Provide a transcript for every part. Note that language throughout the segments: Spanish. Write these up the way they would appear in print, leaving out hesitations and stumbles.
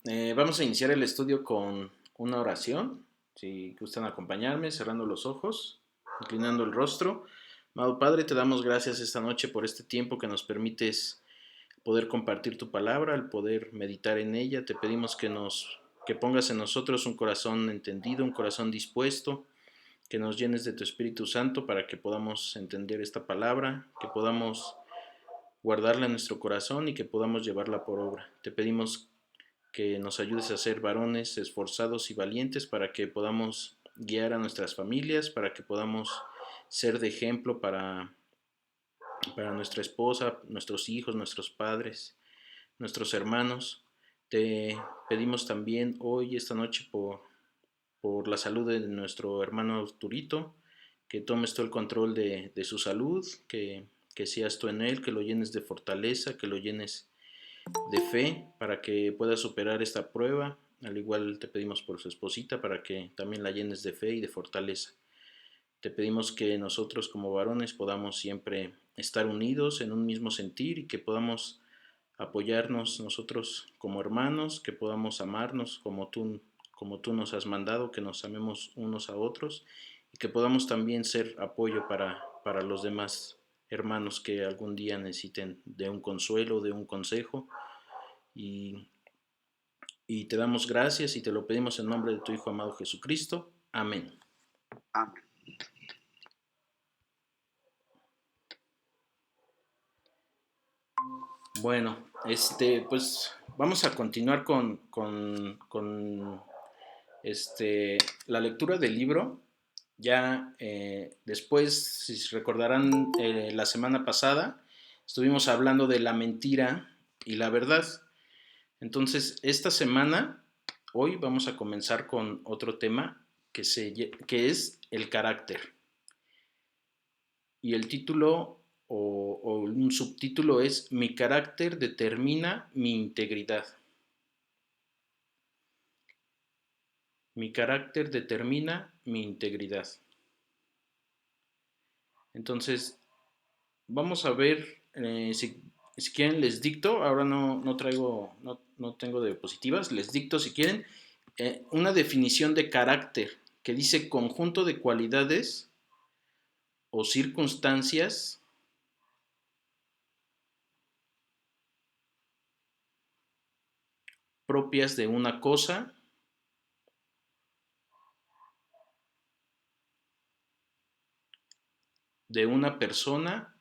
Vamos a iniciar el estudio con una oración. Si gustan acompañarme, cerrando los ojos, inclinando el rostro. Amado Padre, te damos gracias esta noche por este tiempo que nos permites poder compartir tu palabra, al poder meditar en ella. Te pedimos que pongas en nosotros un corazón entendido, un corazón dispuesto, que nos llenes de tu Espíritu Santo para que podamos entender esta palabra, que podamos guardarla en nuestro corazón y que podamos llevarla por obra. Te pedimos que nos ayudes a ser varones esforzados y valientes para que podamos guiar a nuestras familias, para que podamos ser de ejemplo para nuestra esposa, nuestros hijos, nuestros padres, nuestros hermanos. Te pedimos también hoy, esta noche, por la salud de nuestro hermano Arturito, que tomes todo el control de su salud, que seas tú en él, que lo llenes de fortaleza, que lo llenes de fe para que pueda superar esta prueba. Al igual te pedimos por su esposita para que también la llenes de fe y de fortaleza. Te pedimos que nosotros como varones podamos siempre estar unidos en un mismo sentir y que podamos apoyarnos nosotros como hermanos, que podamos amarnos como tú nos has mandado, que nos amemos unos a otros y que podamos también ser apoyo para los demás hermanos que algún día necesiten de un consuelo, de un consejo. Y, y te damos gracias y te lo pedimos en nombre de tu Hijo amado Jesucristo. Amén. Amén. Bueno, pues vamos a continuar con la lectura del libro. Ya después, si recordarán, la semana pasada estuvimos hablando de la mentira y la verdad. Entonces, esta semana, hoy vamos a comenzar con otro tema que es el carácter. Y el título o un subtítulo es Mi carácter determina mi integridad. Mi carácter determina mi integridad. Entonces, vamos a ver, si quieren les dicto, ahora no traigo, no tengo diapositivas, les dicto si quieren, una definición de carácter que dice conjunto de cualidades o circunstancias propias de una cosa, de una persona.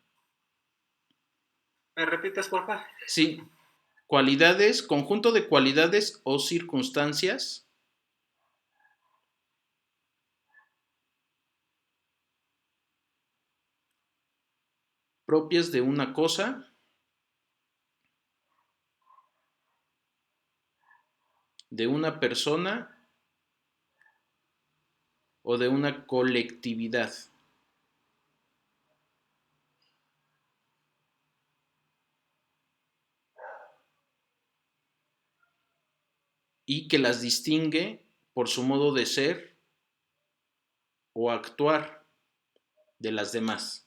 ¿Me repites, por favor? Sí, cualidades, conjunto de cualidades o circunstancias propias de una cosa, de una persona o de una colectividad. Y que las distingue por su modo de ser o actuar de las demás.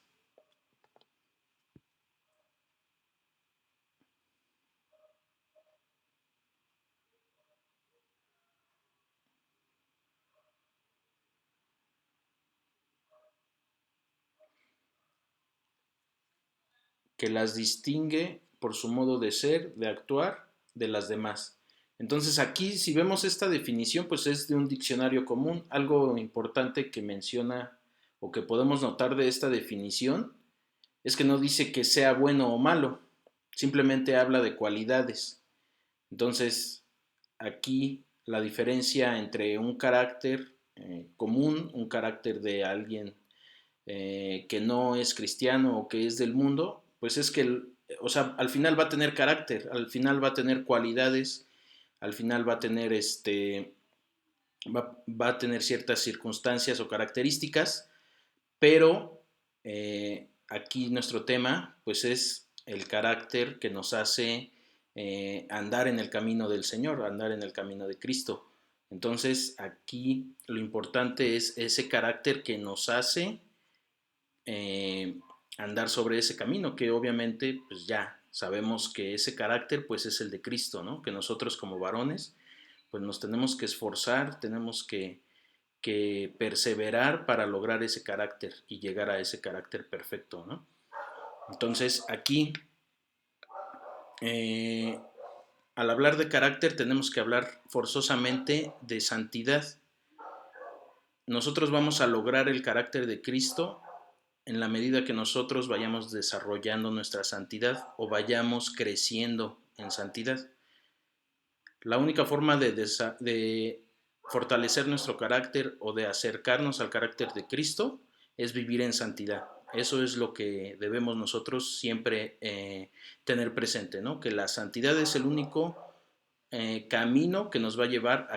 Que las distingue por su modo de ser, de actuar de las demás. Entonces aquí, si vemos esta definición, pues es de un diccionario común. Algo importante que menciona o que podemos notar de esta definición es que no dice que sea bueno o malo, simplemente habla de cualidades. Entonces, aquí la diferencia entre un carácter común, un carácter de alguien que no es cristiano o que es del mundo, pues es que, o sea, al final va a tener carácter, al final va a tener cualidades, al final va a tener va a tener ciertas circunstancias o características, pero aquí nuestro tema pues es el carácter que nos hace andar en el camino del Señor, andar en el camino de Cristo. Entonces aquí lo importante es ese carácter que nos hace eh, andar sobre ese camino, que obviamente pues ya sabemos que ese carácter pues es el de Cristo, ¿no? Que nosotros como varones pues nos tenemos que esforzar, tenemos que perseverar para lograr ese carácter y llegar a ese carácter perfecto, ¿no? Entonces aquí, eh, al hablar de carácter tenemos que hablar forzosamente de santidad. Nosotros vamos a lograr el carácter de Cristo en la medida que nosotros vayamos desarrollando nuestra santidad o vayamos creciendo en santidad. La única forma de fortalecer nuestro carácter o de acercarnos al carácter de Cristo es vivir en santidad. Eso es lo que debemos nosotros siempre tener presente, ¿no? Que la santidad es el único camino que nos va a llevar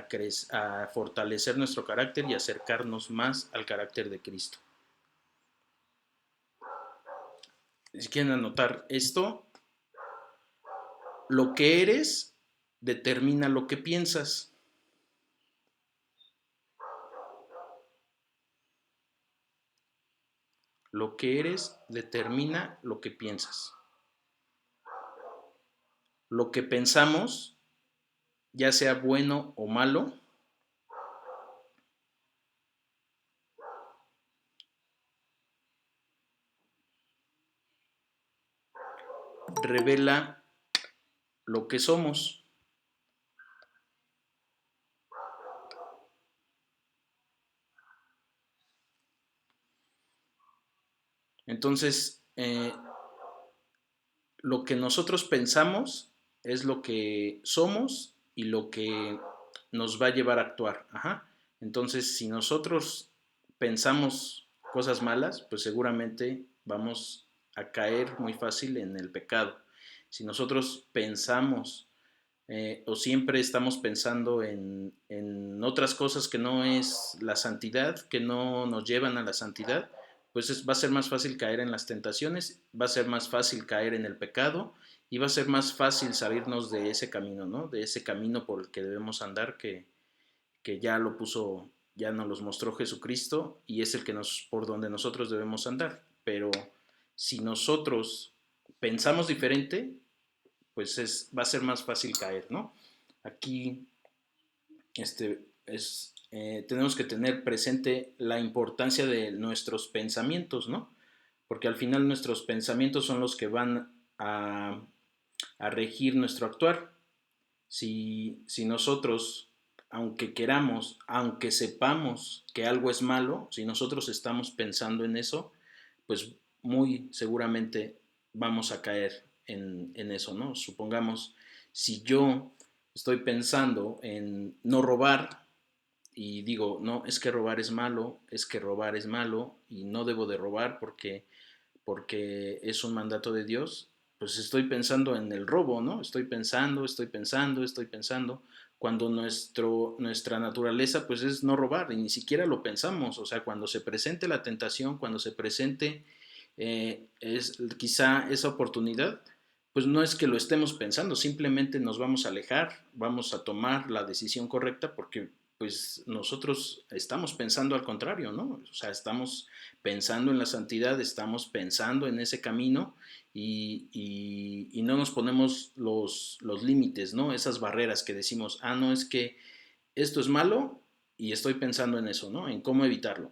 a fortalecer nuestro carácter y acercarnos más al carácter de Cristo. Si quieren anotar esto, lo que eres determina lo que piensas. Lo que eres determina lo que piensas. Lo que pensamos, ya sea bueno o malo, revela lo que somos. Entonces, lo que nosotros pensamos es lo que somos y lo que nos va a llevar a actuar. Ajá. Entonces, si nosotros pensamos cosas malas, pues seguramente vamos a caer muy fácil en el pecado. Si nosotros pensamos o siempre estamos pensando en otras cosas que no es la santidad, que no nos llevan a la santidad, pues va a ser más fácil caer en las tentaciones, va a ser más fácil caer en el pecado y va a ser más fácil salirnos de ese camino, ¿no? De ese camino por el que debemos andar, que ya lo puso, ya nos los mostró Jesucristo y es el que por donde nosotros debemos andar. Pero si nosotros pensamos diferente, pues va a ser más fácil caer, ¿no? Aquí tenemos que tener presente la importancia de nuestros pensamientos, ¿no? Porque al final nuestros pensamientos son los que van a regir nuestro actuar. Si nosotros, aunque queramos, aunque sepamos que algo es malo, si nosotros estamos pensando en eso, pues muy seguramente vamos a caer en eso, ¿no? Supongamos, si yo estoy pensando en no robar y digo, no, es que robar es malo, es que robar es malo y no debo de robar porque es un mandato de Dios, pues estoy pensando en el robo, ¿no? Estoy pensando, cuando nuestra naturaleza pues es no robar y ni siquiera lo pensamos, o sea, cuando se presente la tentación, cuando se presente quizá esa oportunidad, pues no es que lo estemos pensando, simplemente nos vamos a alejar, vamos a tomar la decisión correcta porque pues nosotros estamos pensando al contrario, ¿no? O sea, estamos pensando en la santidad, estamos pensando en ese camino y no nos ponemos los límites, ¿no? Esas barreras que decimos, no, es que esto es malo y estoy pensando en eso, ¿no? En cómo evitarlo.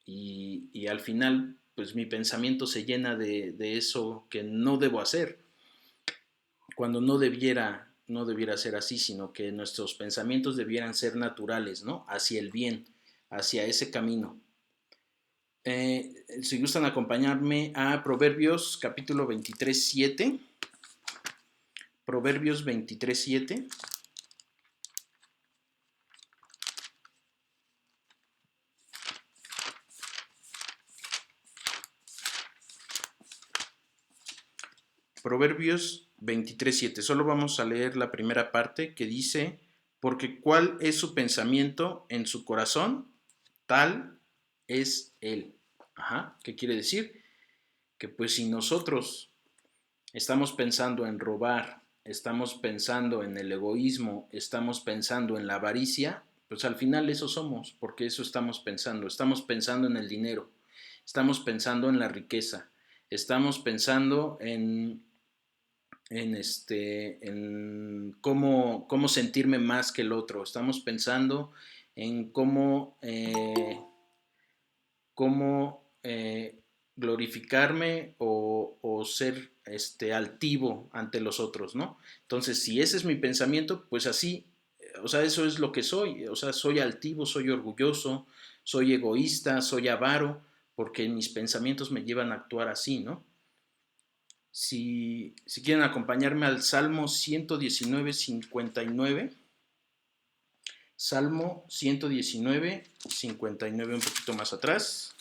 Y al final, pues mi pensamiento se llena de eso que no debo hacer, cuando no debiera ser así, sino que nuestros pensamientos debieran ser naturales, ¿no? Hacia el bien, hacia ese camino. Si gustan acompañarme a Proverbios capítulo 23, 7. Proverbios 23, 7. Proverbios 23, 7. Solo vamos a leer la primera parte que dice, porque cuál es su pensamiento en su corazón, tal es él. Ajá, ¿qué quiere decir? Que pues si nosotros estamos pensando en robar, estamos pensando en el egoísmo, estamos pensando en la avaricia, pues al final eso somos, porque eso estamos pensando en el dinero, estamos pensando en la riqueza, estamos pensando en cómo sentirme más que el otro. Estamos pensando en cómo glorificarme o ser altivo ante los otros, ¿no? Entonces, si ese es mi pensamiento, pues así, o sea, eso es lo que soy, o sea, soy altivo, soy orgulloso, soy egoísta, soy avaro, porque mis pensamientos me llevan a actuar así, ¿no? Si quieren acompañarme al Salmo 119, 59, Salmo 119, 59, un poquito más atrás.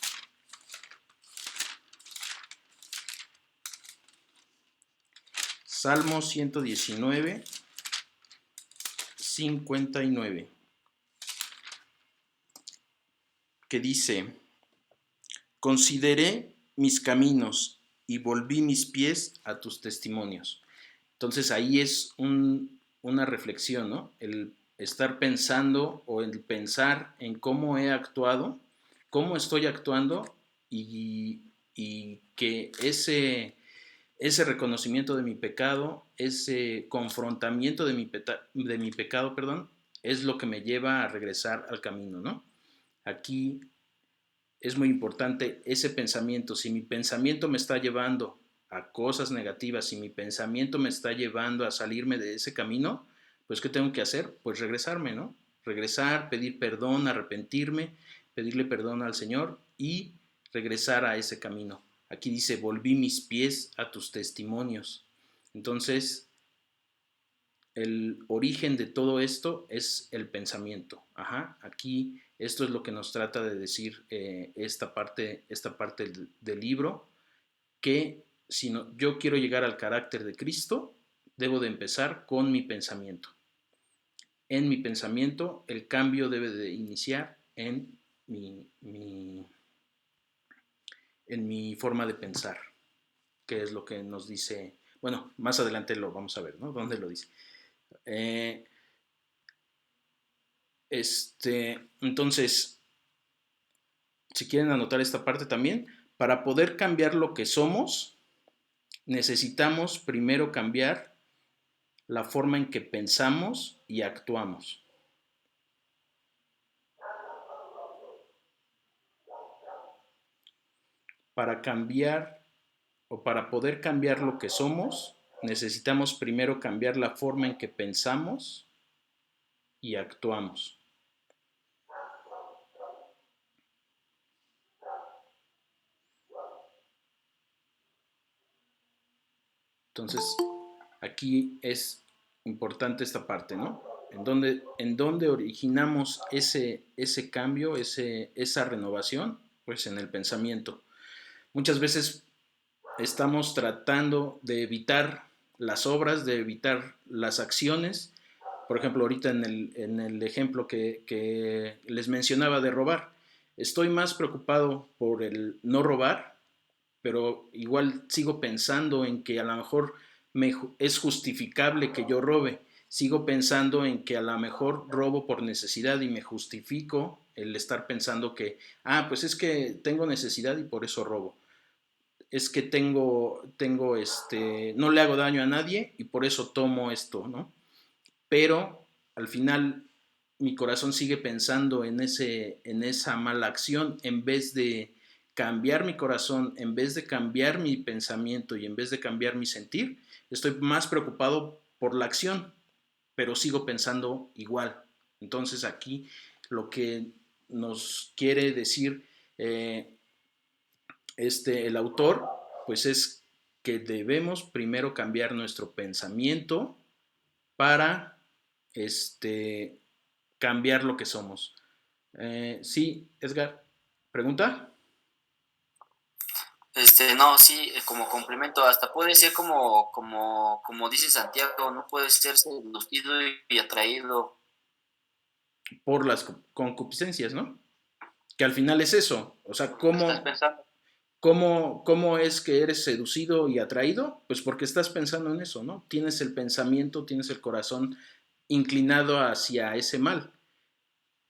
Salmo 119, 59, que dice: consideré mis caminos y volví mis pies a tus testimonios. Entonces ahí es una reflexión, ¿no? El estar pensando o el pensar en cómo he actuado, cómo estoy actuando y que ese reconocimiento de mi pecado, ese confrontamiento de mi pecado, perdón, es lo que me lleva a regresar al camino, ¿no? Aquí es muy importante ese pensamiento. Si mi pensamiento me está llevando a cosas negativas, si mi pensamiento me está llevando a salirme de ese camino, pues ¿qué tengo que hacer? Pues regresarme, ¿no? Regresar, pedir perdón, arrepentirme, pedirle perdón al Señor y regresar a ese camino. Aquí dice: volví mis pies a tus testimonios. Entonces, el origen de todo esto es el pensamiento. Ajá, aquí esto es lo que nos trata de decir esta parte del libro, que si no, yo quiero llegar al carácter de Cristo, debo de empezar con mi pensamiento. En mi pensamiento, el cambio debe de iniciar en mi forma de pensar, que es lo que nos dice, bueno, más adelante lo vamos a ver, ¿no? ¿Dónde lo dice? Eh, entonces, si quieren anotar esta parte también, para poder cambiar lo que somos, necesitamos primero cambiar la forma en que pensamos y actuamos. Para cambiar o para poder cambiar lo que somos, necesitamos primero cambiar la forma en que pensamos y actuamos. Entonces, aquí es importante esta parte, ¿no? En dónde originamos ese cambio, esa renovación, pues en el pensamiento. Muchas veces estamos tratando de evitar las obras, de evitar las acciones. Por ejemplo, ahorita en el ejemplo que les mencionaba de robar, estoy más preocupado por el no robar, pero igual sigo pensando en que a lo mejor es justificable que yo robe. Sigo pensando en que a lo mejor robo por necesidad y me justifico el estar pensando que, pues es que tengo necesidad y por eso robo. Es que no le hago daño a nadie y por eso tomo esto, ¿no? Pero al final mi corazón sigue pensando en esa mala acción en vez de cambiar mi corazón, en vez de cambiar mi pensamiento y en vez de cambiar mi sentir, estoy más preocupado por la acción, pero sigo pensando igual. Entonces aquí lo que nos quiere decir el autor, pues es que debemos primero cambiar nuestro pensamiento para cambiar lo que somos. Sí, Edgar, ¿pregunta? No, sí, como complemento, hasta puede ser como dice Santiago, no puede ser seducido y atraído. Por las concupiscencias, ¿no? Que al final es eso. O sea, ¿Qué estás pensando? ¿cómo es que eres seducido y atraído? Pues porque estás pensando en eso, ¿no? Tienes el pensamiento, tienes el corazón inclinado hacia ese mal.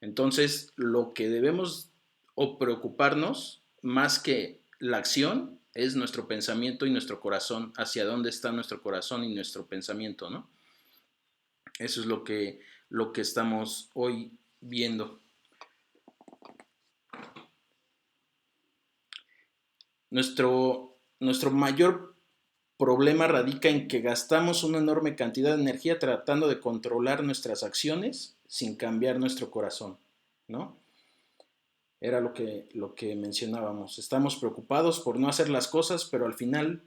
Entonces, lo que debemos o preocuparnos más que la acción es nuestro pensamiento y nuestro corazón, hacia dónde está nuestro corazón y nuestro pensamiento, ¿no? Eso es lo que estamos hoy viendo. Nuestro mayor problema radica en que gastamos una enorme cantidad de energía tratando de controlar nuestras acciones sin cambiar nuestro corazón, ¿no? Era lo que mencionábamos. Estamos preocupados por no hacer las cosas, pero al final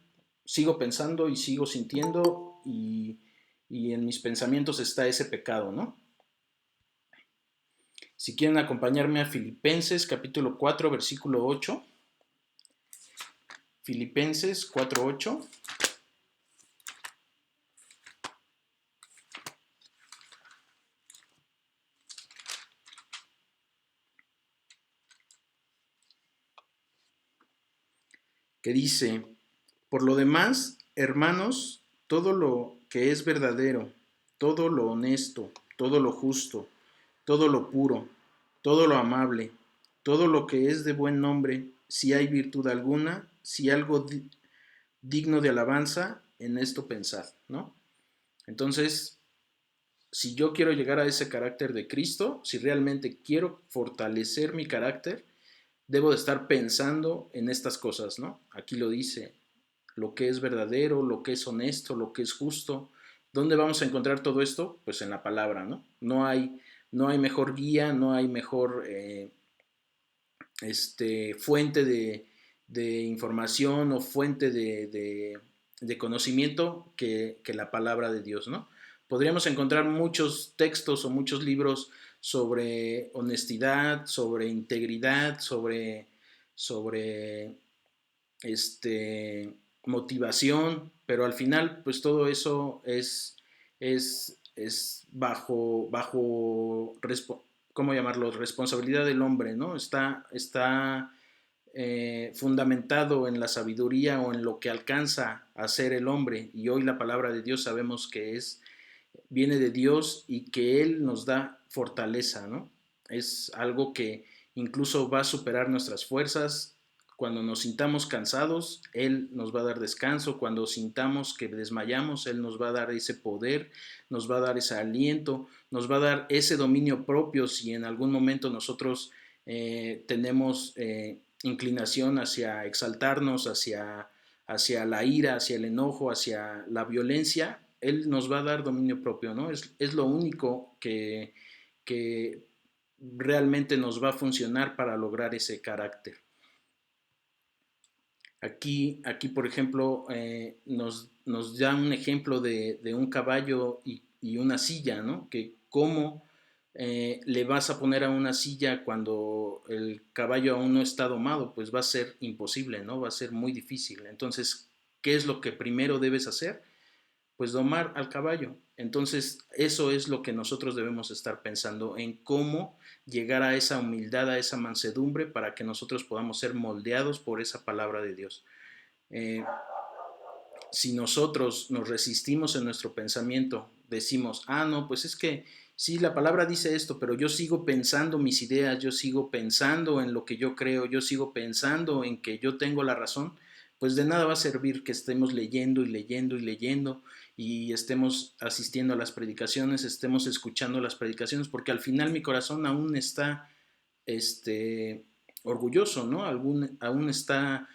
sigo pensando y sigo sintiendo y en mis pensamientos está ese pecado, ¿no? Si quieren acompañarme a Filipenses capítulo 4, versículo 8. Filipenses 4:8. Que dice, por lo demás, hermanos, todo lo que es verdadero, todo lo honesto, todo lo justo, todo lo puro, todo lo amable, todo lo que es de buen nombre, si hay virtud alguna, si algo digno de alabanza, en esto pensad, ¿no? Entonces, si yo quiero llegar a ese carácter de Cristo, si realmente quiero fortalecer mi carácter, debo de estar pensando en estas cosas, ¿no? Aquí lo dice, lo que es verdadero, lo que es honesto, lo que es justo. ¿Dónde vamos a encontrar todo esto? Pues en la palabra, ¿no? No hay mejor guía, no hay mejor fuente de información o fuente de conocimiento que la palabra de Dios, ¿no? Podríamos encontrar muchos textos o muchos libros sobre honestidad, sobre integridad, sobre motivación, pero al final, pues todo eso es ¿cómo llamarlo? Responsabilidad del hombre, ¿no? Está fundamentado en la sabiduría o en lo que alcanza a ser el hombre. Y hoy la palabra de Dios sabemos que viene de Dios y que Él nos da fortaleza, ¿no? Es algo que incluso va a superar nuestras fuerzas. Cuando nos sintamos cansados, Él nos va a dar descanso. Cuando sintamos que desmayamos, Él nos va a dar ese poder, nos va a dar ese aliento, nos va a dar ese dominio propio si en algún momento nosotros tenemos inclinación hacia exaltarnos, hacia la ira, hacia el enojo, hacia la violencia. Él nos va a dar dominio propio, ¿no? Es lo único que realmente nos va a funcionar para lograr ese carácter. Aquí por ejemplo, nos da un ejemplo de un caballo y una silla, ¿no? Que cómo le vas a poner a una silla cuando el caballo aún no está domado, pues va a ser imposible, ¿no? Va a ser muy difícil. Entonces, ¿qué es lo que primero debes hacer? Pues domar al caballo. Entonces, eso es lo que nosotros debemos estar pensando, en cómo llegar a esa humildad, a esa mansedumbre, para que nosotros podamos ser moldeados por esa palabra de Dios. Eh, si nosotros nos resistimos en nuestro pensamiento, decimos, no, pues es que sí, la palabra dice esto, pero yo sigo pensando mis ideas, yo sigo pensando en lo que yo creo, yo sigo pensando en que yo tengo la razón, pues de nada va a servir que estemos leyendo y leyendo y leyendo y estemos asistiendo a las predicaciones, estemos escuchando las predicaciones, porque al final mi corazón aún está orgulloso, ¿no? Aún está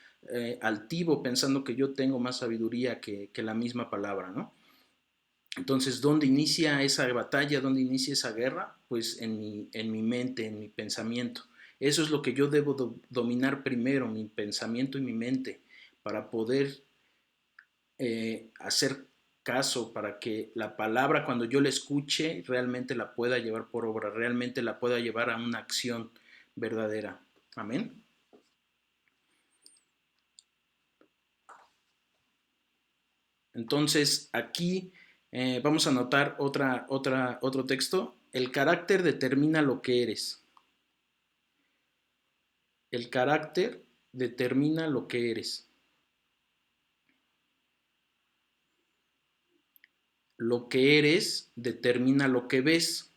altivo pensando que yo tengo más sabiduría que la misma palabra, ¿no? Entonces, ¿dónde inicia esa batalla? ¿Dónde inicia esa guerra? Pues en mi mente, en mi pensamiento. Eso es lo que yo debo dominar primero, mi pensamiento y mi mente, para poder hacer caso, para que la palabra cuando yo la escuche realmente la pueda llevar por obra, realmente la pueda llevar a una acción verdadera. Amén. Entonces, aquí vamos a anotar otro texto. El carácter determina lo que eres. El carácter determina lo que eres. Lo que eres determina lo que ves.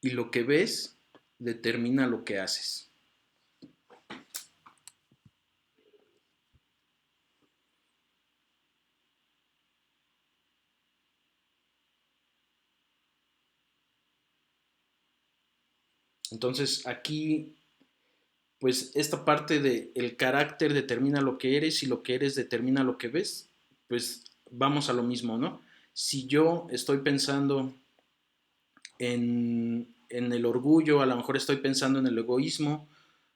y lo que ves determina lo que haces. Entonces aquí, pues esta parte de el carácter determina lo que eres y lo que eres determina lo que ves, pues vamos a lo mismo, ¿no? Si yo estoy pensando en el orgullo, a lo mejor estoy pensando en el egoísmo,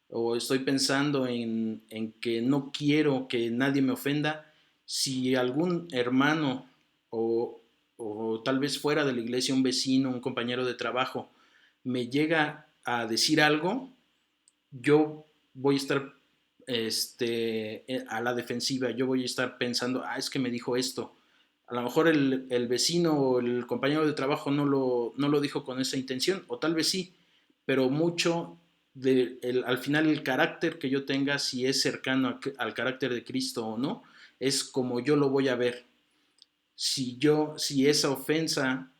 o estoy pensando en que no quiero que nadie me ofenda, si algún hermano o, o tal vez fuera de la iglesia un vecino, un compañero de trabajo, me llega a decir algo, yo voy a estar a la defensiva, yo voy a estar pensando, es que me dijo esto. A lo mejor el vecino o el compañero de trabajo no lo dijo con esa intención, o tal vez sí, pero mucho al final el carácter que yo tenga, si es cercano al carácter de Cristo o no, es como yo lo voy a ver. Si esa ofensa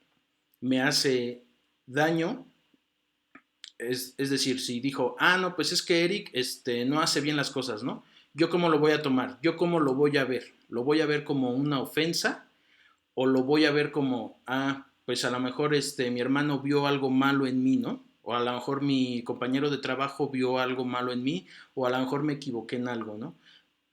me hace daño, es decir, si dijo, no, pues es que Eric no hace bien las cosas, ¿no? ¿Yo cómo lo voy a tomar? ¿Yo cómo lo voy a ver? ¿Lo voy a ver como una ofensa o lo voy a ver como, pues a lo mejor mi hermano vio algo malo en mí, ¿no? O a lo mejor mi compañero de trabajo vio algo malo en mí, o a lo mejor me equivoqué en algo, ¿no?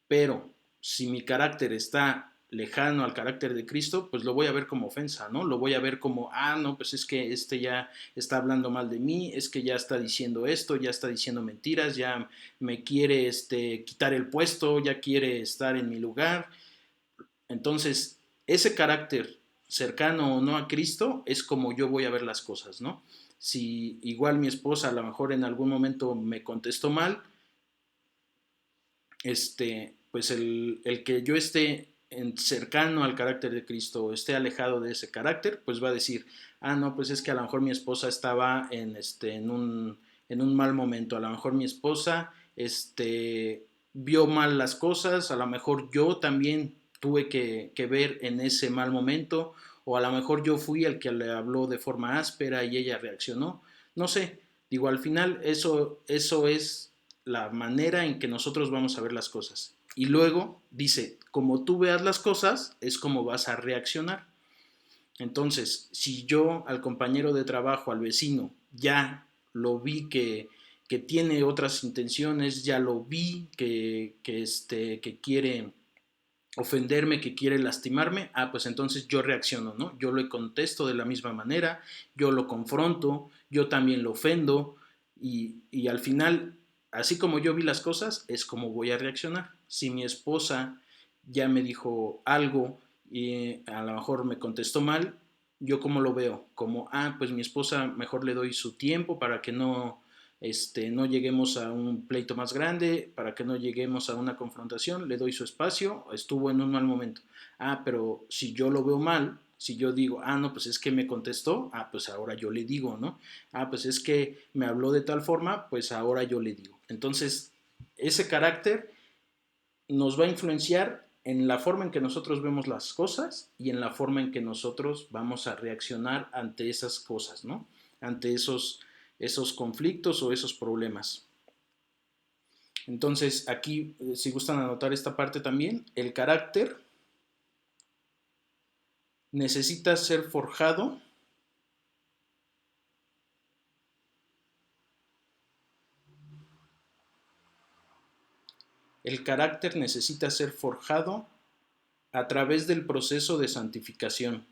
Pero si mi carácter está lejano al carácter de Cristo, pues lo voy a ver como ofensa, ¿no? Lo voy a ver como, no, pues es que ya está hablando mal de mí, es que ya está diciendo esto, ya está diciendo mentiras, ya me quiere quitar el puesto, ya quiere estar en mi lugar. Entonces, ese carácter cercano o no a Cristo es como yo voy a ver las cosas, ¿no? Si igual mi esposa a lo mejor en algún momento me contestó mal, pues el que yo esté cercano al carácter de Cristo o esté alejado de ese carácter, pues va a decir, no, pues es que a lo mejor mi esposa estaba en un mal momento, a lo mejor mi esposa vio mal las cosas, a lo mejor yo también tuve que ver en ese mal momento, o a lo mejor yo fui el que le habló de forma áspera y ella reaccionó, no sé, digo, al final eso es la manera en que nosotros vamos a ver las cosas. Y luego dice, como tú veas las cosas, es como vas a reaccionar. Entonces, si yo al compañero de trabajo, al vecino, ya lo vi que tiene otras intenciones, ya lo vi que quiere ofenderme, que quiere lastimarme, pues entonces yo reacciono, ¿no? Yo le contesto de la misma manera, yo lo confronto, yo también lo ofendo y al final, así como yo vi las cosas, es como voy a reaccionar. Si mi esposa ya me dijo algo y a lo mejor me contestó mal, yo como lo veo, como, pues mi esposa mejor le doy su tiempo para que no lleguemos a un pleito más grande, para que no lleguemos a una confrontación, le doy su espacio, estuvo en un mal momento. Pero si yo lo veo mal, si yo digo, no, pues es que me contestó, pues ahora yo le digo, ¿no? Pues es que me habló de tal forma, pues ahora yo le digo. Entonces, ese carácter nos va a influenciar en la forma en que nosotros vemos las cosas y en la forma en que nosotros vamos a reaccionar ante esas cosas, ¿no? Ante esos conflictos o esos problemas. Entonces, aquí, si gustan anotar esta parte también, el carácter necesita ser forjado el carácter necesita ser forjado a través del proceso de santificación.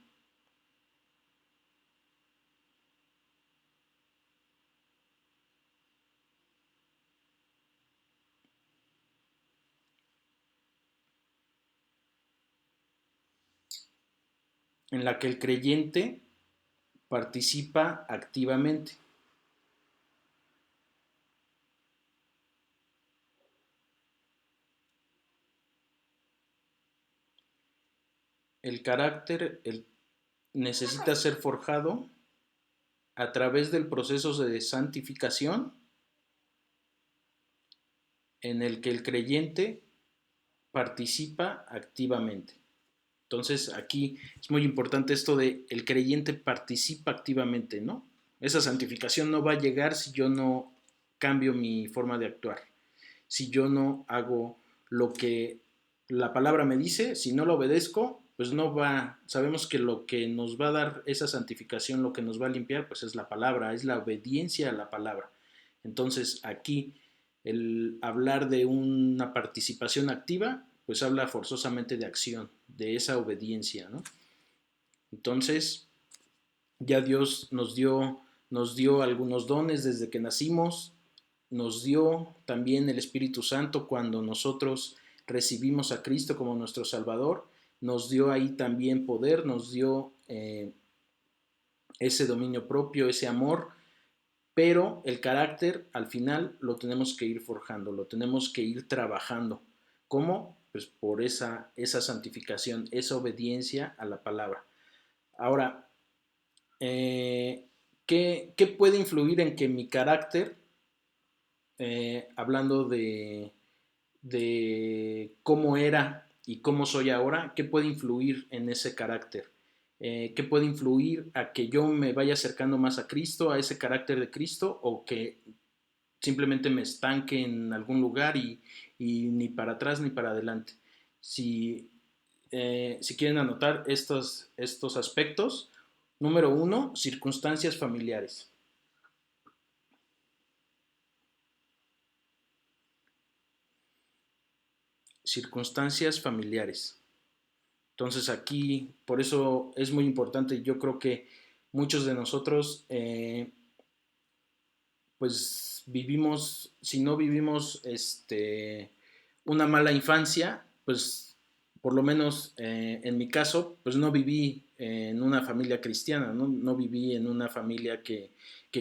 En la que el creyente participa activamente. El carácter necesita ser forjado a través del proceso de santificación en el que el creyente participa activamente. Entonces aquí es muy importante esto de el creyente participa activamente, ¿no? Esa santificación no va a llegar si yo no cambio mi forma de actuar, si yo no hago lo que la palabra me dice, si no lo obedezco, pues no va, sabemos que lo que nos va a dar esa santificación, lo que nos va a limpiar, pues es la palabra, es la obediencia a la palabra. Entonces aquí el hablar de una participación activa, pues habla forzosamente de acción, de esa obediencia, ¿no? Entonces, ya Dios nos dio algunos dones desde que nacimos, nos dio también el Espíritu Santo cuando nosotros recibimos a Cristo como nuestro Salvador, nos dio ahí también poder, nos dio ese dominio propio, ese amor, pero el carácter al final lo tenemos que ir forjando, lo tenemos que ir trabajando. ¿Cómo? Pues por esa santificación, esa obediencia a la palabra. Ahora, eh, ¿qué puede influir en que mi carácter, hablando de cómo era y cómo soy ahora, qué puede influir en ese carácter? ¿Qué puede influir a que yo me vaya acercando más a Cristo, a ese carácter de Cristo, o que simplemente me estanque en algún lugar y ni para atrás ni para adelante? Si, si quieren anotar estos aspectos, número uno, circunstancias familiares. Circunstancias familiares. Entonces aquí, por eso es muy importante, yo creo que muchos de nosotros, pues vivimos, si no vivimos una mala infancia, pues por lo menos en mi caso, pues no viví en una familia cristiana, no viví en una familia que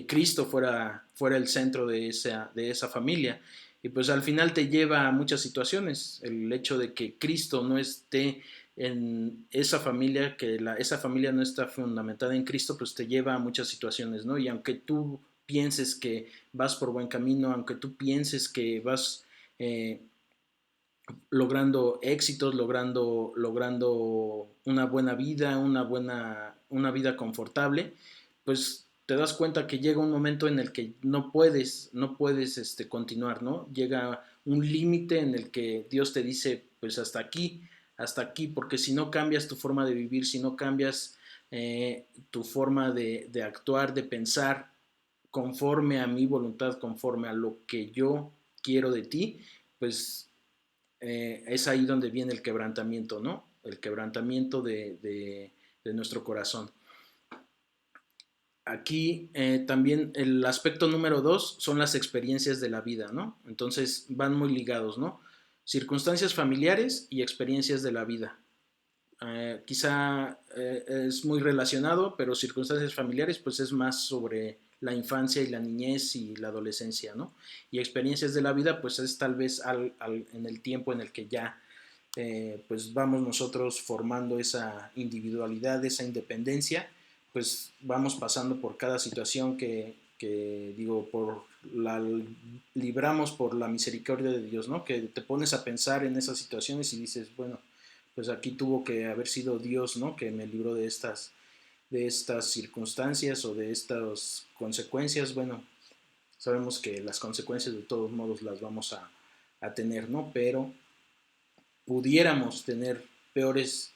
Cristo fuera el centro de esa familia. Y pues al final te lleva a muchas situaciones. El hecho de que Cristo no esté en esa familia, esa familia no está fundamentada en Cristo, pues te lleva a muchas situaciones, ¿no? Y aunque tú pienses que vas por buen camino, aunque tú pienses que vas logrando éxitos, logrando una buena vida, una vida confortable, pues te das cuenta que llega un momento en el que no puedes continuar, ¿no? Llega un límite en el que Dios te dice, pues hasta aquí, porque si no cambias tu forma de vivir, si no cambias tu forma de actuar, de pensar conforme a mi voluntad, conforme a lo que yo quiero de ti, pues es ahí donde viene el quebrantamiento, ¿no? El quebrantamiento de nuestro corazón. Aquí también el aspecto número dos son las experiencias de la vida, ¿no? Entonces van muy ligados, ¿no? Circunstancias familiares y experiencias de la vida. Quizá es muy relacionado, pero circunstancias familiares pues es más sobre la infancia y la niñez y la adolescencia, ¿no? Y experiencias de la vida pues es tal vez en el tiempo en el que ya pues vamos nosotros formando esa individualidad, esa independencia, pues vamos pasando por cada situación que digo, la libramos por la misericordia de Dios, ¿no? Que te pones a pensar en esas situaciones y dices, bueno, pues aquí tuvo que haber sido Dios, ¿no? Que me libró de estas circunstancias o de estas consecuencias. Bueno, sabemos que las consecuencias de todos modos las vamos a tener, ¿no? Pero pudiéramos tener peores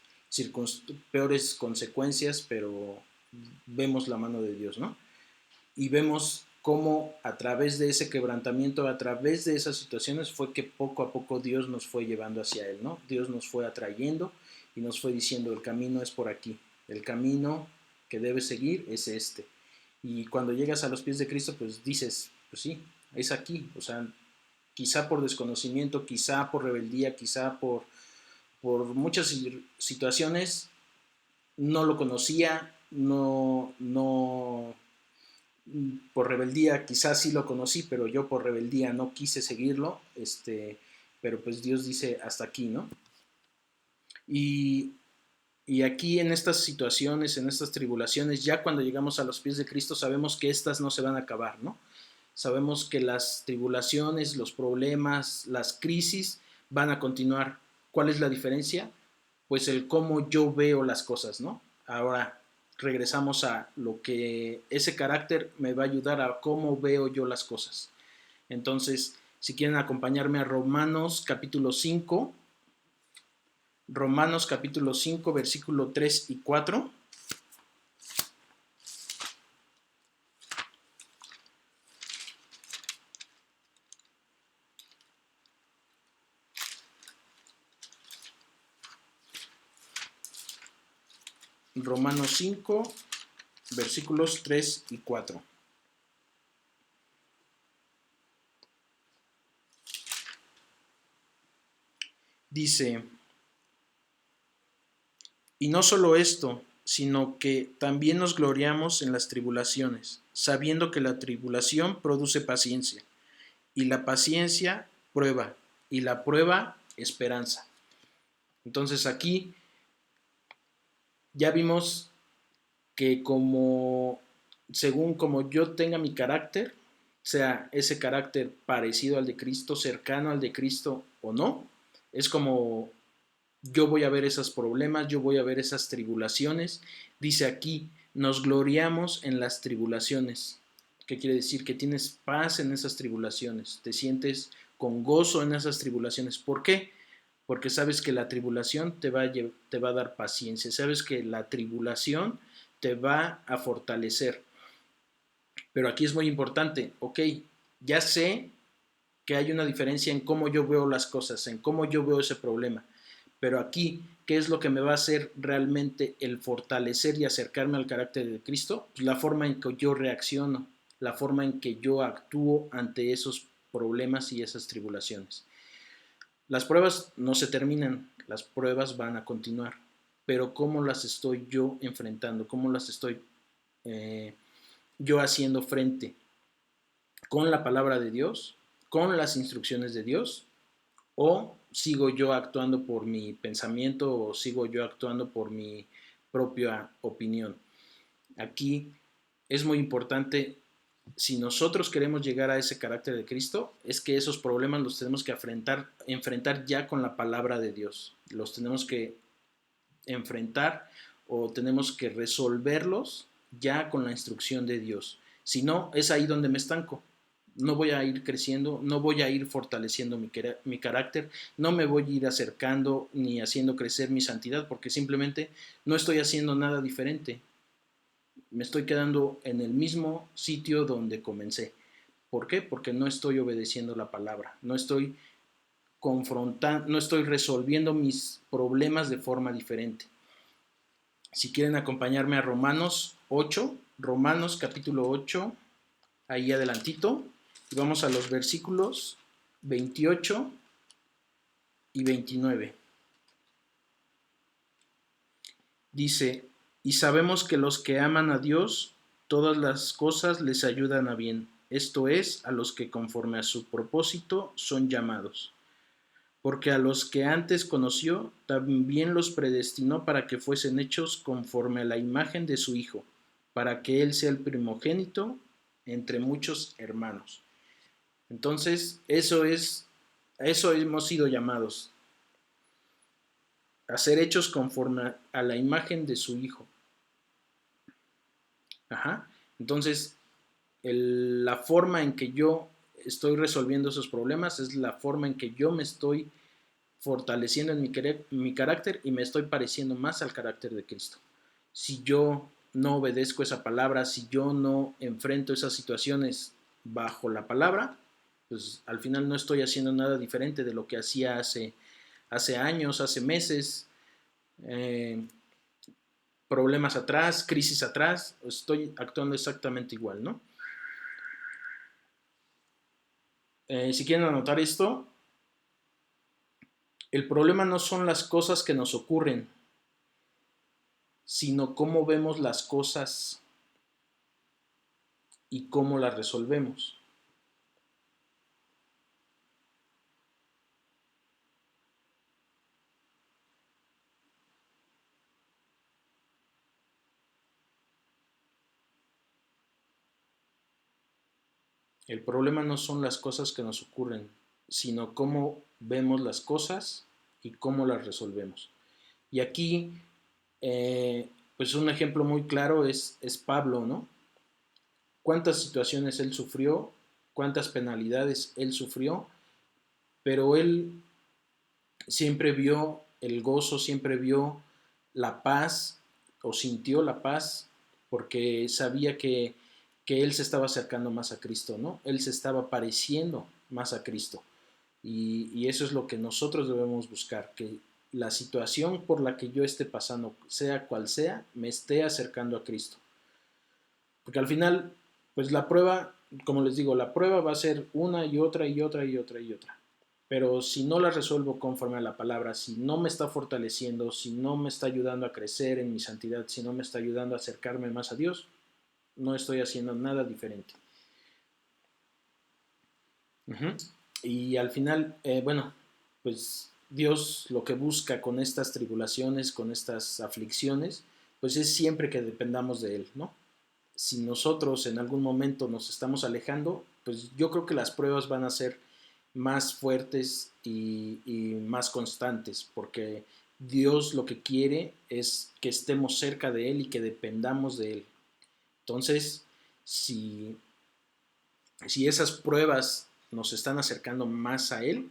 consecuencias, pero vemos la mano de Dios, ¿no? Y vemos cómo a través de ese quebrantamiento, a través de esas situaciones, fue que poco a poco Dios nos fue llevando hacia Él, ¿no? Dios nos fue atrayendo y nos fue diciendo, el camino es por aquí, el camino que debes seguir es este. Y cuando llegas a los pies de Cristo, pues dices, pues sí, es aquí, o sea, quizá por desconocimiento, quizá por rebeldía, quizá por muchas situaciones, no lo conocía, por rebeldía quizás sí lo conocí, pero yo por rebeldía no quise seguirlo, pero pues Dios dice hasta aquí, ¿no? Y, y aquí en estas situaciones, en estas tribulaciones, ya cuando llegamos a los pies de Cristo, sabemos que estas no se van a acabar, ¿no? Sabemos que las tribulaciones, los problemas, las crisis van a continuar. ¿Cuál es la diferencia? Pues el cómo yo veo las cosas, ¿no? Ahora, regresamos a lo que ese carácter me va a ayudar a cómo veo yo las cosas. Entonces, si quieren acompañarme a Romanos capítulo 5, versículo 3 y 4. Romanos 5, versículos 3 y 4. Dice, y no solo esto, sino que también nos gloriamos en las tribulaciones, sabiendo que la tribulación produce paciencia, y la paciencia prueba, y la prueba esperanza. Entonces aquí ya vimos que según como yo tenga mi carácter, sea ese carácter parecido al de Cristo, cercano al de Cristo o no, es como yo voy a ver esos problemas, yo voy a ver esas tribulaciones. Dice aquí, nos gloriamos en las tribulaciones. ¿Qué quiere decir? Que tienes paz en esas tribulaciones, te sientes con gozo en esas tribulaciones. ¿Por qué? Porque sabes que la tribulación te va a dar paciencia, sabes que la tribulación te va a fortalecer. Pero aquí es muy importante, ok, ya sé que hay una diferencia en cómo yo veo las cosas, en cómo yo veo ese problema. Pero aquí, ¿qué es lo que me va a hacer realmente el fortalecer y acercarme al carácter de Cristo? Pues la forma en que yo reacciono, la forma en que yo actúo ante esos problemas y esas tribulaciones. Las pruebas no se terminan, las pruebas van a continuar, pero ¿cómo las estoy yo enfrentando? ¿Cómo las estoy eh, yo haciendo frente? ¿Con la palabra de Dios? ¿Con las instrucciones de Dios? ¿O sigo yo actuando por mi pensamiento o sigo yo actuando por mi propia opinión? Aquí es muy importante, si nosotros queremos llegar a ese carácter de Cristo, es que esos problemas los tenemos que enfrentar ya con la palabra de Dios. Los tenemos que enfrentar o tenemos que resolverlos ya con la instrucción de Dios. Si no, es ahí donde me estanco. No voy a ir creciendo, no voy a ir fortaleciendo mi carácter, no me voy a ir acercando ni haciendo crecer mi santidad porque simplemente no estoy haciendo nada diferente. Me estoy quedando en el mismo sitio donde comencé. ¿Por qué? Porque no estoy obedeciendo la palabra, no estoy confrontando, no estoy resolviendo mis problemas de forma diferente. Si quieren acompañarme a Romanos 8, Romanos capítulo 8, ahí adelantito, y vamos a los versículos 28 y 29. Dice, y sabemos que los que aman a Dios, todas las cosas les ayudan a bien, esto es, a los que conforme a su propósito son llamados. Porque a los que antes conoció, también los predestinó para que fuesen hechos conforme a la imagen de su Hijo, para que Él sea el primogénito entre muchos hermanos. Entonces, a eso hemos sido llamados, a ser hechos conforme a la imagen de su Hijo. Ajá. Entonces, la forma en que yo estoy resolviendo esos problemas es la forma en que yo me estoy fortaleciendo en mi carácter y me estoy pareciendo más al carácter de Cristo. Si yo no obedezco esa palabra, si yo no enfrento esas situaciones bajo la palabra, pues al final no estoy haciendo nada diferente de lo que hacía hace años, hace meses, eh, problemas atrás, crisis atrás, estoy actuando exactamente igual, ¿no? Si quieren anotar esto, el problema no son las cosas que nos ocurren, sino cómo vemos las cosas y cómo las resolvemos. El problema no son las cosas que nos ocurren, sino cómo vemos las cosas y cómo las resolvemos. Y aquí, pues pues un ejemplo muy claro es Pablo, ¿no? Cuántas situaciones él sufrió, cuántas penalidades él sufrió, pero él siempre vio el gozo, siempre vio la paz o sintió la paz porque sabía que él se estaba acercando más a Cristo, ¿no? Él se estaba pareciendo más a Cristo. Y eso es lo que nosotros debemos buscar, que la situación por la que yo esté pasando, sea cual sea, me esté acercando a Cristo. Porque al final, pues la prueba, como les digo, la prueba va a ser una y otra y otra y otra y otra. Pero si no la resuelvo conforme a la palabra, si no me está fortaleciendo, si no me está ayudando a crecer en mi santidad, si no me está ayudando a acercarme más a Dios, no estoy haciendo nada diferente. Uh-huh. Y al final, bueno, pues Dios lo que busca con estas tribulaciones, con estas aflicciones, pues es siempre que dependamos de Él, ¿no? Si nosotros en algún momento nos estamos alejando, pues yo creo que las pruebas van a ser más fuertes y más constantes, porque Dios lo que quiere es que estemos cerca de Él y que dependamos de Él. Entonces, si, si esas pruebas nos están acercando más a Él,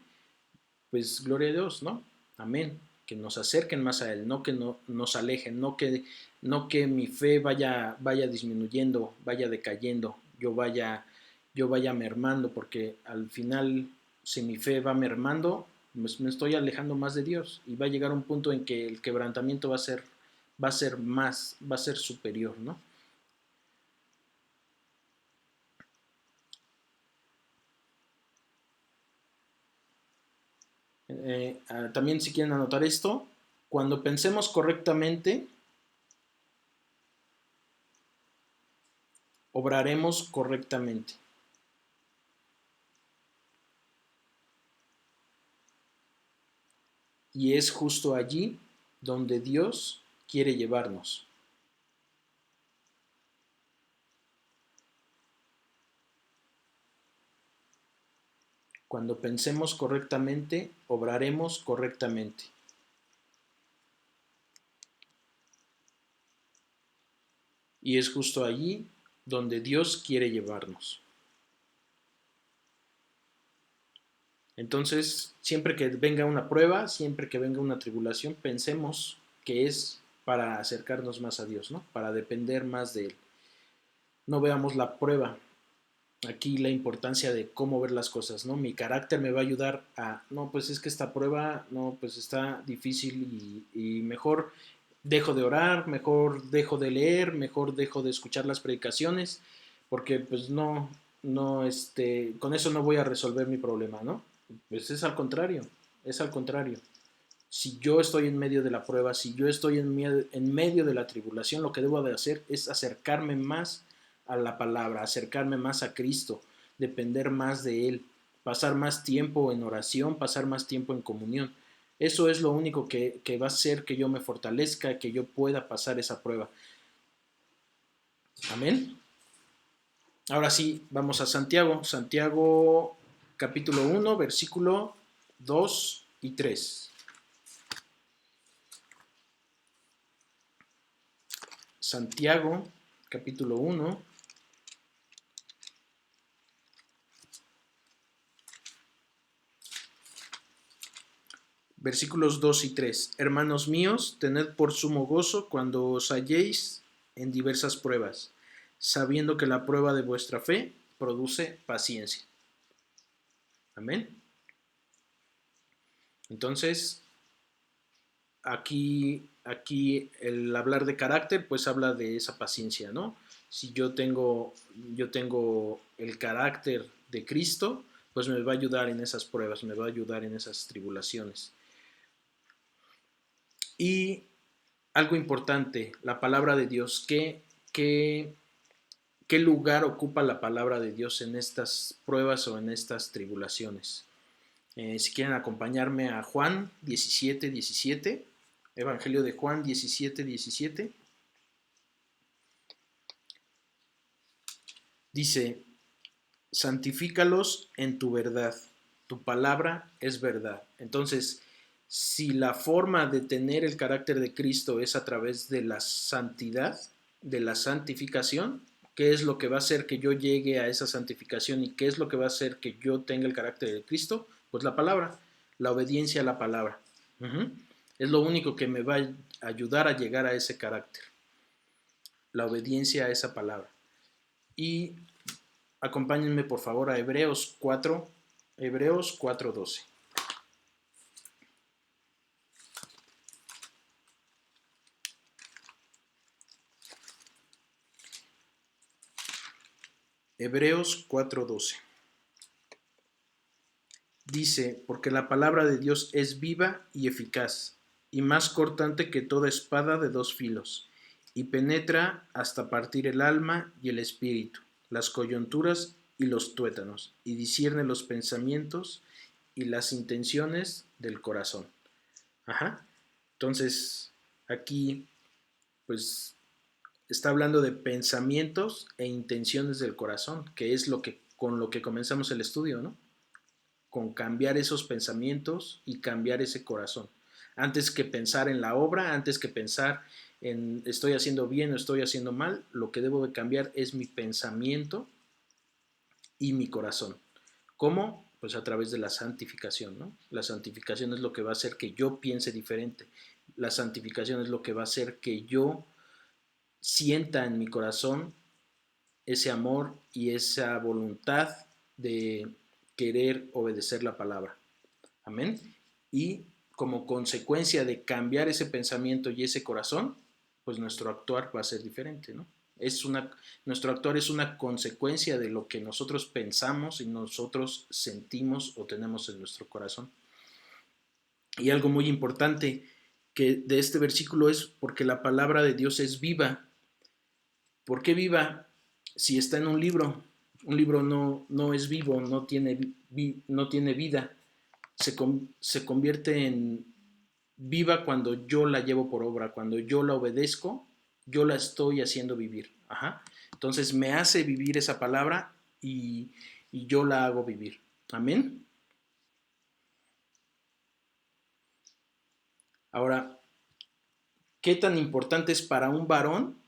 pues gloria a Dios, ¿no? Amén. Que nos acerquen más a Él, no que no, nos alejen, no que mi fe vaya disminuyendo, vaya decayendo, yo vaya mermando, porque al final, si mi fe va mermando, pues me estoy alejando más de Dios y va a llegar un punto en que el quebrantamiento va a ser más, va a ser superior, ¿no? También si quieren anotar esto, cuando pensemos correctamente, obraremos correctamente. Y es justo allí donde Dios quiere llevarnos. Cuando pensemos correctamente, obraremos correctamente. Y es justo allí donde Dios quiere llevarnos. Entonces, siempre que venga una prueba, siempre que venga una tribulación, pensemos que es para acercarnos más a Dios, ¿no? Para depender más de Él. No veamos la prueba. Aquí la importancia de cómo ver las cosas, ¿no? Mi carácter me va a ayudar a, no, pues es que esta prueba, no, pues está difícil y mejor dejo de orar, mejor dejo de leer, mejor dejo de escuchar las predicaciones, porque pues no, con eso no voy a resolver mi problema, ¿no? Pues es al contrario. Si yo estoy en medio de la prueba, si yo estoy en medio de la tribulación, lo que debo de hacer es acercarme más a la palabra, acercarme más a Cristo, depender más de Él, pasar más tiempo en oración, pasar más tiempo en comunión. Eso es lo único que va a hacer que yo me fortalezca, que yo pueda pasar esa prueba. Amén. Ahora sí, vamos a Santiago. Santiago capítulo 1, versículo 2 y 3. Santiago capítulo 1, versículos 2 y 3. Hermanos míos, tened por sumo gozo cuando os halléis en diversas pruebas, sabiendo que la prueba de vuestra fe produce paciencia. Amén. Entonces, aquí el hablar de carácter, pues habla de esa paciencia, ¿no? Si yo tengo el carácter de Cristo, pues me va a ayudar en esas pruebas, me va a ayudar en esas tribulaciones. Y algo importante, la palabra de Dios. ¿Qué lugar ocupa la palabra de Dios en estas pruebas o en estas tribulaciones? Si quieren acompañarme a Juan 17:17, Evangelio de Juan 17:17, dice, santifícalos en tu verdad, tu palabra es verdad. Entonces, Si la forma de tener el carácter de Cristo es a través de la santidad, de la santificación, ¿qué es lo que va a hacer que yo llegue a esa santificación y qué es lo que va a hacer que yo tenga el carácter de Cristo? Pues la palabra, la obediencia a la palabra. Es lo único que me va a ayudar a llegar a ese carácter, la obediencia a esa palabra. Y acompáñenme por favor a Hebreos 4, Hebreos 4:12. Hebreos 4:12. Dice, porque la palabra de Dios es viva y eficaz, y más cortante que toda espada de dos filos, y penetra hasta partir el alma y el espíritu, las coyunturas y los tuétanos, y discierne los pensamientos y las intenciones del corazón. Ajá. Entonces, aquí, pues, está hablando de pensamientos e intenciones del corazón, que es con lo que comenzamos el estudio, ¿no? Con cambiar esos pensamientos y cambiar ese corazón. Antes que pensar en la obra, antes que pensar en estoy haciendo bien o estoy haciendo mal, lo que debo de cambiar es mi pensamiento y mi corazón. ¿Cómo? Pues a través de la santificación, ¿no? La santificación es lo que va a hacer que yo piense diferente. La santificación es lo que va a hacer que yo sienta en mi corazón ese amor y esa voluntad de querer obedecer la palabra. Amén. Y como consecuencia de cambiar ese pensamiento y ese corazón, pues nuestro actuar va a ser diferente, ¿no? Nuestro actuar es una consecuencia de lo que nosotros pensamos y nosotros sentimos o tenemos en nuestro corazón. Y algo muy importante que de este versículo es porque la palabra de Dios es viva. ¿Por qué viva? Si está en un libro no es vivo, no tiene vida. Se convierte en viva cuando yo la llevo por obra, cuando yo la obedezco, yo la estoy haciendo vivir. Ajá. Entonces me hace vivir esa palabra y yo la hago vivir. Amén. Ahora, ¿qué tan importante es para un varón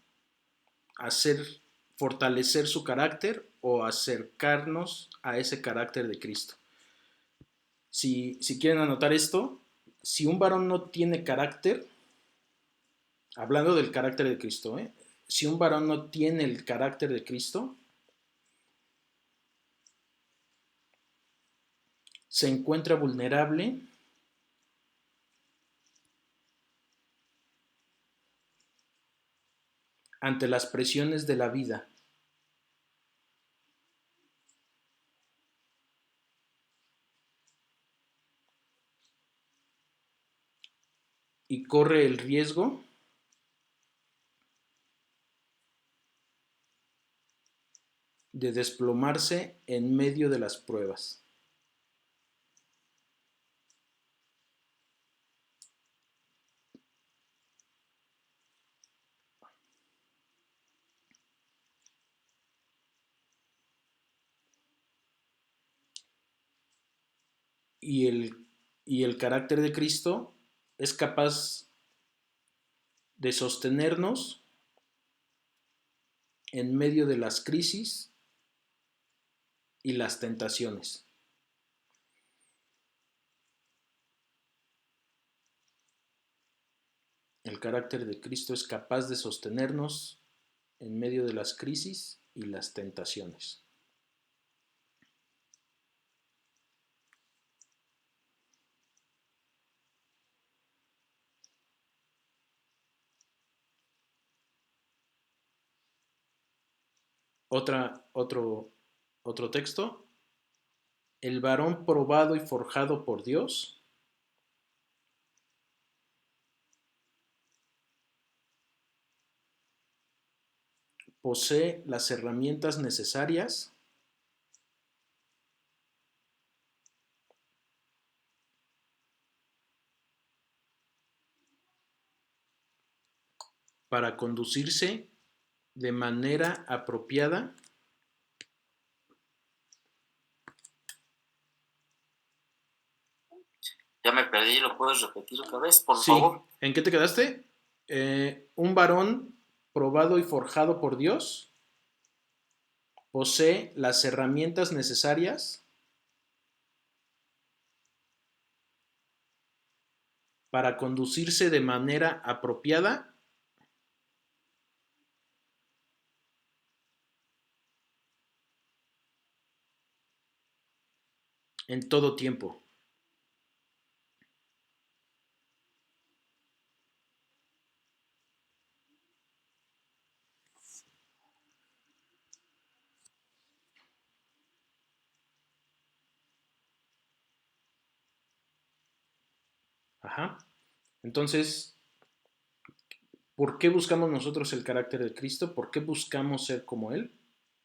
hacer fortalecer su carácter o acercarnos a ese carácter de Cristo? Si quieren anotar esto, si un varón no tiene carácter, hablando del carácter de Cristo, si un varón no tiene el carácter de Cristo, se encuentra vulnerable ante las presiones de la vida y corre el riesgo de desplomarse en medio de las pruebas. Y el carácter de Cristo es capaz de sostenernos en medio de las crisis y las tentaciones. El carácter de Cristo es capaz de sostenernos en medio de las crisis y las tentaciones. Otro texto. El varón probado y forjado por Dios posee las herramientas necesarias para conducirse de manera apropiada Ya me perdí. ver, ¿y lo puedes repetir otra vez, por Sí, favor? ¿en qué te quedaste? Un varón probado y forjado por Dios posee las herramientas necesarias para conducirse de manera apropiada en todo tiempo. Ajá. Entonces, ¿por qué buscamos nosotros el carácter de Cristo? ¿Por qué buscamos ser como Él?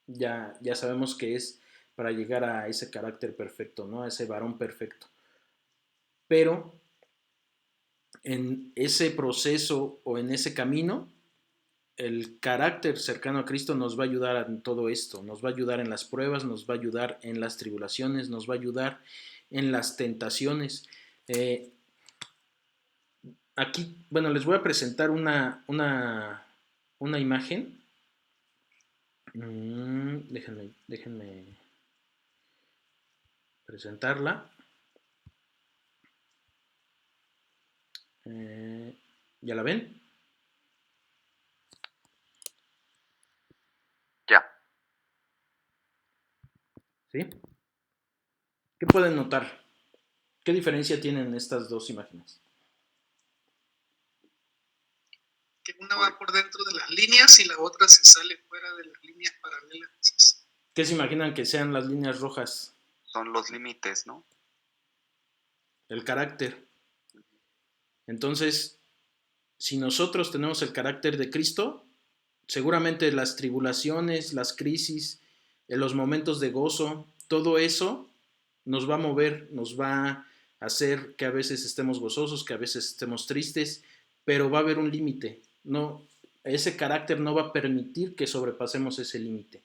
Ya sabemos que es para llegar a ese carácter perfecto, ¿no? A ese varón perfecto. Pero en ese proceso o en ese camino, el carácter cercano a Cristo nos va a ayudar en todo esto, nos va a ayudar en las pruebas, nos va a ayudar en las tribulaciones, nos va a ayudar en las tentaciones. Aquí, bueno, les voy a presentar una imagen. Déjenme presentarla. ¿Ya la ven? Ya. ¿Sí? ¿Qué pueden notar? ¿Qué diferencia tienen estas dos imágenes? Que una va por dentro de las líneas y la otra se sale fuera de las líneas paralelas. ¿Qué se imaginan que sean las líneas rojas? Son los límites, ¿no? El carácter. Entonces, si nosotros tenemos el carácter de Cristo, seguramente las tribulaciones, las crisis, los momentos de gozo, todo eso nos va a mover, nos va a hacer que a veces estemos gozosos, que a veces estemos tristes, pero va a haber un límite. No, ese carácter no va a permitir que sobrepasemos ese límite.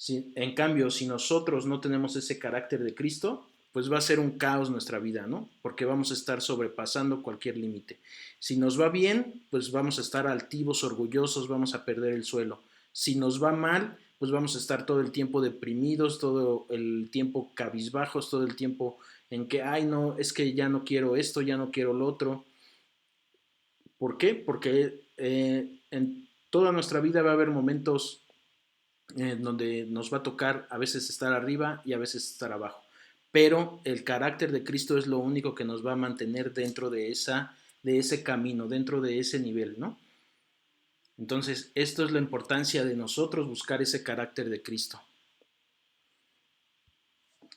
En cambio, si nosotros no tenemos ese carácter de Cristo, pues va a ser un caos nuestra vida, ¿no? Porque vamos a estar sobrepasando cualquier límite. Si nos va bien, pues vamos a estar altivos, orgullosos, vamos a perder el suelo. Si nos va mal, pues vamos a estar todo el tiempo deprimidos, todo el tiempo cabizbajos, todo el tiempo en que, ay, no, es que ya no quiero esto, ya no quiero lo otro. ¿Por qué? Porque en toda nuestra vida va a haber momentos donde nos va a tocar a veces estar arriba y a veces estar abajo. Pero el carácter de Cristo es lo único que nos va a mantener dentro de ese camino, dentro de ese nivel, ¿no? Entonces, esto es la importancia de nosotros buscar ese carácter de Cristo.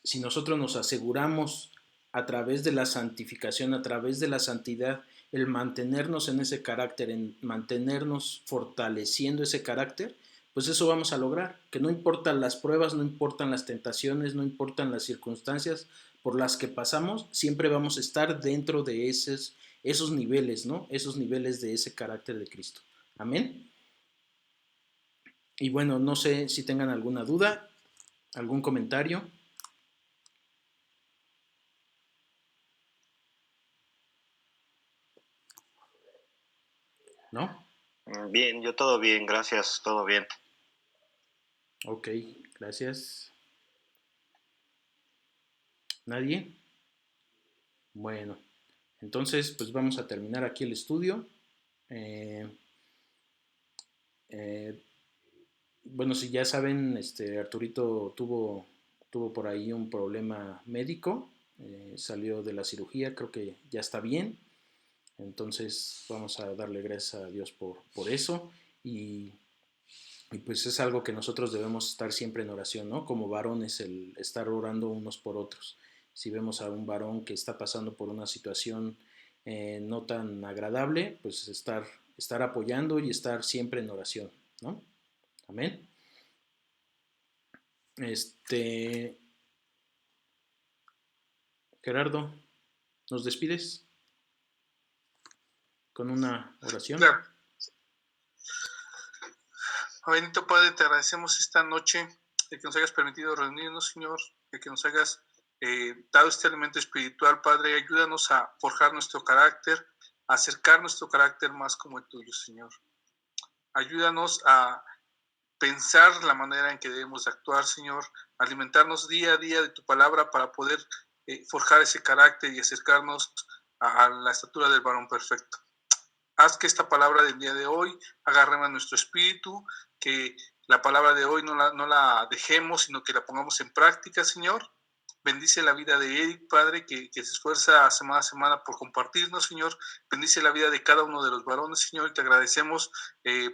Si nosotros nos aseguramos a través de la santificación, a través de la santidad, el mantenernos en ese carácter, en mantenernos fortaleciendo ese carácter, pues eso vamos a lograr, que no importan las pruebas, no importan las tentaciones, no importan las circunstancias por las que pasamos, siempre vamos a estar dentro de esos niveles, ¿no? Esos niveles de ese carácter de Cristo. Amén. Y bueno, no sé si tengan alguna duda, algún comentario. ¿No? Bien, yo todo bien, gracias, todo bien. Ok, gracias. ¿Nadie? Bueno, entonces pues vamos a terminar aquí el estudio. Eh, eh, bueno, si ya saben, Arturito tuvo por ahí un problema médico, salió de la cirugía, creo que ya está bien. Entonces vamos a darle gracias a Dios por eso y pues es algo que nosotros debemos estar siempre en oración, ¿no? Como varones, el estar orando unos por otros. Si vemos a un varón que está pasando por una situación no tan agradable, pues estar apoyando y estar siempre en oración, ¿no? Amén. Gerardo, ¿nos despides con una oración? Claro. Bendito Padre, te agradecemos esta noche de que nos hayas permitido reunirnos, Señor, de que nos hayas dado este alimento espiritual, Padre, ayúdanos a forjar nuestro carácter, a acercar nuestro carácter más como el tuyo, Señor. Ayúdanos a pensar la manera en que debemos actuar, Señor, alimentarnos día a día de tu palabra para poder forjar ese carácter y acercarnos a la estatura del varón perfecto. Haz que esta palabra del día de hoy agarre a nuestro espíritu, que la palabra de hoy no la dejemos, sino que la pongamos en práctica, Señor. Bendice la vida de Eric, Padre, que se esfuerza semana a semana por compartirnos, Señor. Bendice la vida de cada uno de los varones, Señor. Y te agradecemos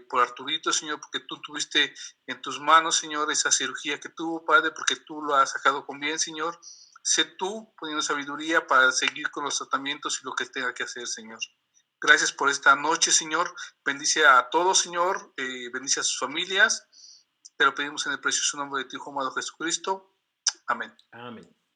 por Arturito, Señor, porque tú tuviste en tus manos, Señor, esa cirugía que tuvo, Padre, porque tú lo has sacado con bien, Señor. Sé tú poniendo sabiduría para seguir con los tratamientos y lo que tenga que hacer, Señor. Gracias por esta noche, Señor. Bendice a todos, Señor. Bendice a sus familias. Te lo pedimos en el precioso nombre de tu Hijo amado Jesucristo. Amén. Amén.